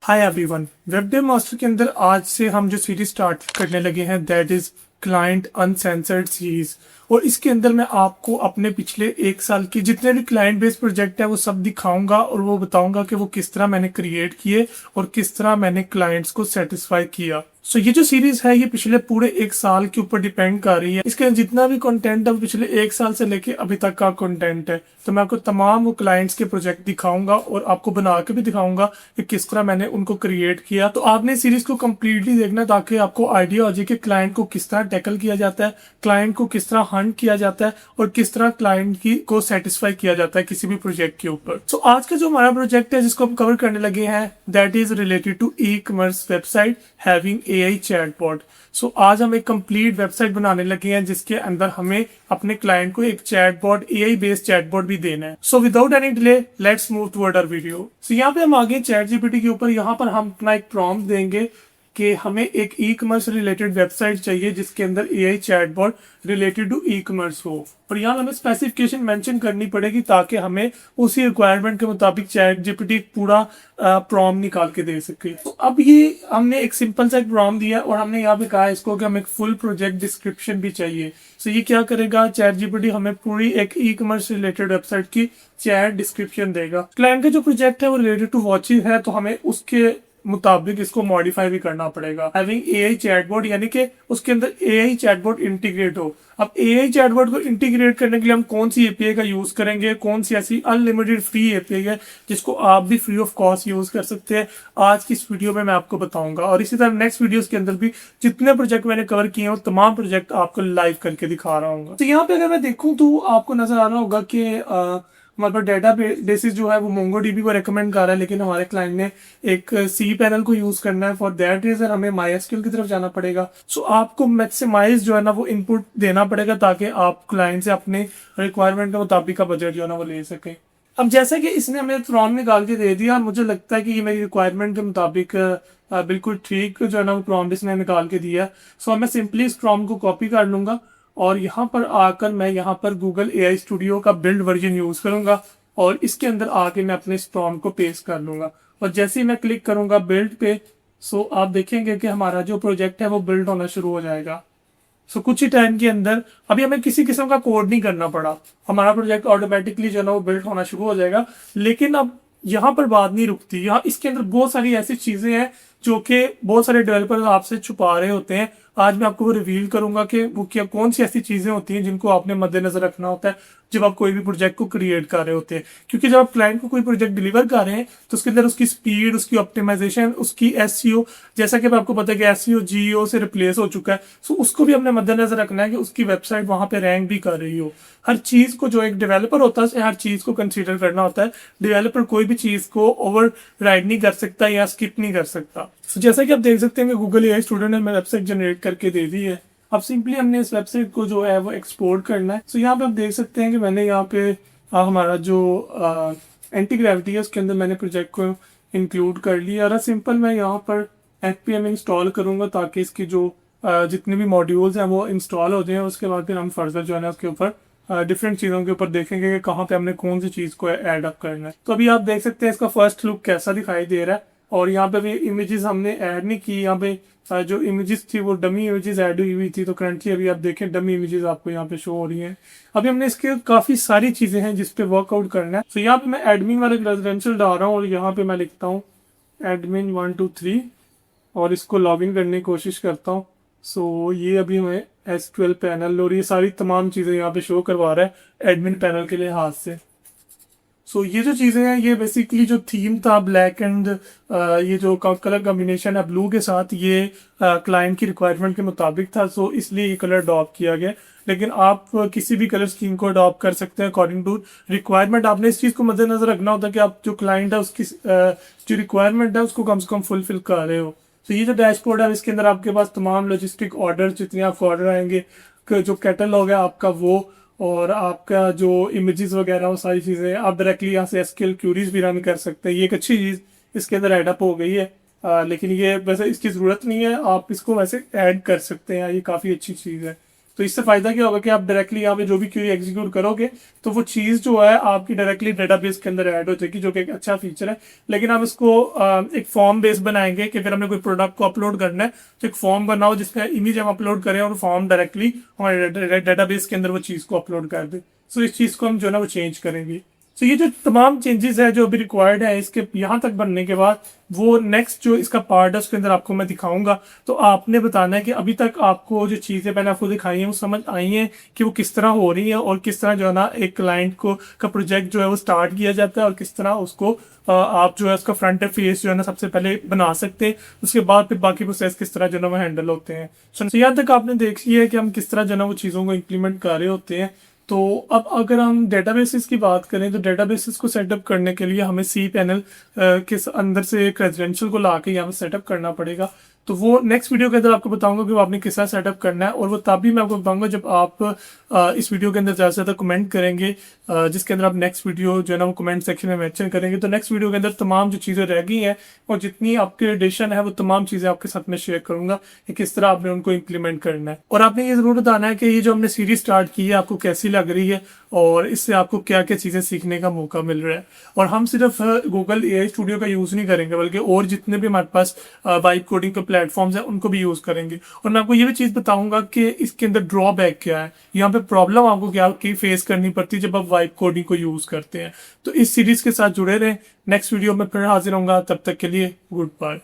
Hi everyone, web dev master के अंदर आज से हम जो सीरीज स्टार्ट करने लगे हैं that is client uncensored series. और इसके अंदर मैं आपको अपने पिछले एक साल के जितने भी क्लाइंट बेस्ड प्रोजेक्ट है वो सब दिखाऊंगा और वो बताऊंगा कि वो किस तरह मैंने क्रिएट किए और किस तरह मैंने क्लाइंट्स को सेटिस्फाई किया। सो ये जो सीरीज है ये पिछले पूरे एक साल के ऊपर डिपेंड कर रही है। इसके अंदर जितना भी कंटेंट है वो पिछले एक साल से लेके अभी तक का कंटेंट है। तो मैं आपको तमाम वो क्लाइंट्स के प्रोजेक्ट दिखाऊंगा और आपको बना के भी दिखाऊंगा कि किस तरह मैंने उनको क्रिएट किया। तो आपने सीरीज को कम्प्लीटली देखना ताकि आपको आइडिया हो जाए कि क्लाइंट को किस तरह टैकल किया जाता है, क्लाइंट को किस तरह हंट किया जाता है और किस तरह क्लाइंट की को सेटिस्फाई किया जाता है किसी भी प्रोजेक्ट के ऊपर। सो आज का जो हमारा प्रोजेक्ट है जिसको हम कवर करने लगे हैं that is related to e commerce website having AI chatbot. So आज हम एक कंप्लीट वेबसाइट बनाने लगे हैं जिसके अंदर हमें अपने क्लाइंट को एक चैटबॉट एआई बेस्ड चैटबॉट भी देना है। So without any delay let's move toward our video. So यहाँ पे हम आगे चैट जीपीटी के ऊपर यहाँ पर हम अपना एक प्रॉम्प्ट देंगे कि हमें एक ई कॉमर्स रिलेटेड वेबसाइट चाहिए जिसके अंदर AI chatbot related to e commerce हो। और यहाँ हमें स्पेसिफिकेशन मेंशन करनी पड़ेगी ताकि हमें उसी रिक्वायरमेंट के मुताबिक चैट जीपीटी पूरा प्रॉम्प्ट निकाल के दे सके। तो अब ये हमने एक सिंपल सा एक प्रॉम्प्ट दिया और हमने यहाँ पे कहा इसको कि हमें एक फुल प्रोजेक्ट डिस्क्रिप्शन भी चाहिए। सो ये क्या करेगा, चैट जीपीटी हमें पूरी एक ई कॉमर्स रिलेटेड वेबसाइट की चैट डिस्क्रिप्शन देगा। क्लाइंट का जो प्रोजेक्ट है वो रिलेटेड टू वॉचेस है तो हमें उसके मुताबिक इसको मॉडिफाई भी करना पड़ेगा। हैविंग एआई चैटबॉट यानी कि उसके अंदर एआई चैटबॉट इंटीग्रेट हो। अब एआई चैटबॉट को इंटीग्रेट करने के लिए हम कौन सी एपीआई का यूज करेंगे, कौन सी ऐसी अनलिमिटेड फ्री एपीआई है जिसको आप भी फ्री ऑफ कॉस्ट यूज कर सकते हैं, आज की इस वीडियो में मैं आपको बताऊंगा। और इसी तरह नेक्स्ट वीडियोस के अंदर भी जितने प्रोजेक्ट मैंने कवर किए हैं वो तमाम प्रोजेक्ट आपको लाइव करके दिखा रहा हूँ। तो यहाँ पे अगर मैं देखूँ तो आपको नजर आ रहा होगा कि हमारे पास डेटा बेसिस जो है वो मोंगोडीबी को रेकमेंड कर रहा है, लेकिन हमारे क्लाइंट ने एक सी पैनल को यूज करना है। फॉर दैट रीजन हमें माईएसक्यूएल की तरफ जाना पड़ेगा। सो आपको मैक्सिमाइज जो है ना वो इनपुट देना पड़ेगा ताकि आप क्लाइंट से अपने रिक्वायरमेंट के मुताबिक का बजट जो है ना वो ले सके। अब जैसा कि इसने हमें प्रॉम्प्ट निकाल के दे दिया, मुझे लगता है कि ये मेरी रिक्वायरमेंट के मुताबिक बिल्कुल ठीक जो है ना वो प्रॉम्प्ट इसने निकाल के दिया। सो मैं सिंपली इस प्रॉम्प्ट को कॉपी कर लूंगा और यहाँ पर आकर मैं यहाँ पर गूगल एआई स्टूडियो का बिल्ड वर्जन यूज करूंगा और इसके अंदर आके मैं अपने इस प्रॉम्प्ट को पेस्ट कर लूंगा। और जैसे ही मैं क्लिक करूंगा बिल्ड पे, सो आप देखेंगे कि हमारा जो प्रोजेक्ट है वो बिल्ड होना शुरू हो जाएगा। सो कुछ ही टाइम के अंदर अभी हमें किसी किस्म का कोड नहीं करना पड़ा, हमारा प्रोजेक्ट ऑटोमेटिकली जो है ना वो बिल्ड होना शुरू हो जाएगा। लेकिन अब यहाँ पर बात नहीं रुकती, यहाँ इसके अंदर बहुत सारी ऐसी चीजें हैं जो कि बहुत सारे डेवलपर्स आपसे छुपा रहे होते हैं। आज मैं आपको वो रिवील करूंगा कि वो क्या कौन सी ऐसी चीजें होती हैं जिनको आपने मद्देनजर रखना होता है जब आप कोई भी प्रोजेक्ट को क्रिएट कर रहे होते हैं। क्योंकि जब आप क्लाइंट को कोई प्रोजेक्ट डिलीवर कर रहे हैं तो उसके अंदर उसकी स्पीड, उसकी ऑप्टिमाइजेशन, उसकी एसईओ, जैसा कि आपको पता है कि एसईओ जीईओ से रिप्लेस हो चुका है, सो उसको भी हमने मद्देनजर रखना है कि उसकी वेबसाइट वहां पे रैंक भी कर रही हो। हर चीज को जो एक डेवलपर होता है हर चीज को कंसीडर करना होता है। डेवलपर कोई भी चीज को ओवर राइड नहीं कर सकता या स्किप नहीं कर सकता। So, जैसा कि आप देख सकते हैं कि गूगल एआई स्टूडियो ने वेबसाइट जनरेट करके दे दी है। अब सिंपली हमने इस वेबसाइट को जो है वो एक्सपोर्ट करना है। सो यहाँ पे आप देख सकते हैं कि मैंने यहाँ पे हमारा जो एंटी ग्रेविटी है उसके अंदर मैंने प्रोजेक्ट को इंक्लूड कर लिया। और सिंपल मैं यहाँ पर npm इंस्टॉल करूंगा ताकि इसकी जो जितने भी मॉड्यूल्स हैं वो इंस्टॉल हो जाए। उसके बाद फिर हम फर्दर जो है ना उसके ऊपर डिफरेंट चीज़ों के ऊपर देखेंगे कि कहाँ पे हमने कौन सी चीज़ को ऐड अप करना है। तो अभी आप देख सकते हैं इसका फर्स्ट लुक कैसा दिखाई दे रहा है। और यहाँ पे भी इमेजेस हमने ऐड नहीं की, यहाँ पे जो इमेजेस थी वो डमी इमेजेस ऐड हुई थी। तो करंटली अभी आप देखें डमी इमेजेस आपको यहाँ पे शो हो रही हैं। अभी हमने इसके काफ़ी सारी चीज़ें हैं जिस पे वर्कआउट करना है। तो यहाँ पे मैं एडमिन वाले रेजिडेंशियल डाल रहा हूँ और यहाँ पे मैं लिखता हूँ एडमिन 1 2 3 और इसको लॉग इन करने की कोशिश करता हूँ। सो ये अभी हमें S12 पैनल और ये सारी तमाम चीज़ें यहाँ पे शो करवा रहा है एडमिन पैनल के लिहाज से। सो ये जो चीज़ें हैं ये बेसिकली जो थीम था ब्लैक एंड ये जो कलर कॉम्बिनेशन है ब्लू के साथ ये क्लाइंट की रिक्वायरमेंट के मुताबिक था। सो इसलिए ये कलर अडॉप्ट किया गया। लेकिन आप किसी भी कलर स्कीम को अडॉप्ट कर सकते हैं अकॉर्डिंग टू रिक्वायरमेंट। आपने इस चीज़ को मद्देनजर रखना होता है कि आप जो क्लाइंट है उसकी जो रिक्वायरमेंट है उसको कम से कम फुलफिल कर रहे हो। तो ये जो डैशबोर्ड है इसके अंदर आपके पास तमाम लॉजिस्टिक ऑर्डर जितने आपको ऑर्डर आएंगे, जो कैटलॉग है आपका वो, और आपका जो इमेजेस वगैरह वो सारी चीज़ें आप डायरेक्टली यहाँ से एसक्यूएल क्यूरीज भी रन कर सकते हैं। ये एक अच्छी चीज़ इसके अंदर एडअप हो गई है। लेकिन ये वैसे इसकी ज़रूरत नहीं है, आप इसको वैसे ऐड कर सकते हैं, ये काफ़ी अच्छी चीज़ है। तो इससे फायदा क्या होगा कि आप डायरेक्टली यहाँ पे जो भी क्वेरी एग्जीक्यूट करोगे तो वो चीज़ जो है आपकी डायरेक्टली डेटाबेस के अंदर ऐड हो जाएगी, जो कि एक अच्छा फीचर है। लेकिन हम इसको एक फॉर्म बेस बनाएंगे कि अगर हमें कोई प्रोडक्ट को अपलोड करना है तो एक फॉर्म बनाओ जिसमें इमेज हम अपलोड करें और फॉर्म डायरेक्टली हमारे डेटाबेस के अंदर वो चीज़ को अपलोड कर दे। सो इस चीज़ को हम जो है ना वो चेंज करेंगे। तो ये जो तमाम चेंजेस है जो अभी रिक्वायर्ड है इसके यहाँ तक बनने के बाद वो नेक्स्ट जो इसका पार्ट है उसके अंदर आपको मैं दिखाऊंगा। तो आपने बताना है कि अभी तक आपको जो चीज़ें मैंने आपको दिखाई हैं वो समझ आई हैं कि वो किस तरह हो रही हैं और किस तरह जो है ना एक क्लाइंट को का प्रोजेक्ट जो है वो स्टार्ट किया जाता है और किस तरह उसको आप जो है उसका फ्रंट एंड फेस जो है ना सबसे पहले बना सकते हैं, उसके बाद फिर बाकी प्रोसेस किस तरह जो है ना वो हैंडल होते हैं। सो यहाँ तक आपने देख लिया है कि हम किस तरह जो है ना वो चीज़ों को इम्प्लीमेंट कर रहे होते हैं। तो अब अगर हम डेटाबेसेस की बात करें तो डेटाबेसेस को सेटअप करने के लिए हमें सी पैनल के अंदर से एक रेजिडेंशियल को ला के यहाँ पे सेटअप करना पड़ेगा। तो वो नेक्स्ट वीडियो के अंदर आपको बताऊंगा कि वो आपने किस तरह सेटअप करना है, और वो तब भी मैं आपको बताऊंगा जब आप इस वीडियो के अंदर ज़्यादा से ज़्यादा कमेंट करेंगे, जिसके अंदर आप नेक्स्ट वीडियो जो है ना वो कमेंट सेक्शन में मेंशन करेंगे। तो नेक्स्ट वीडियो के अंदर तमाम जो चीज़ें रह गई हैं और जितनी आपकी एडिशन है वो तमाम चीज़ें आपके साथ में शेयर करूंगा कि किस तरह आपने उनको इम्प्लीमेंट करना है। और आपने ये ज़रूर बताना है कि ये जो हमने सीरीज स्टार्ट की है आपको कैसी लग रही है और इससे आपको क्या क्या चीज़ें सीखने का मौका मिल रहा है। और हम सिर्फ गूगल एआई स्टूडियो का यूज़ नहीं करेंगे बल्कि और जितने भी हमारे पास वाइब कोडिंग के प्लेटफॉर्म्स हैं उनको भी यूज़ करेंगे। और मैं आपको ये भी चीज़ बताऊंगा कि इसके अंदर ड्रॉबैक क्या है, यहाँ पे प्रॉब्लम आपको क्या की फेस करनी पड़ती है जब आप वाइब कोडिंग को यूज़ करते हैं। तो इस सीरीज के साथ जुड़े रहें, नेक्स्ट वीडियो में फिर हाजिर होऊंगा, तब तक के लिए गुड बाय।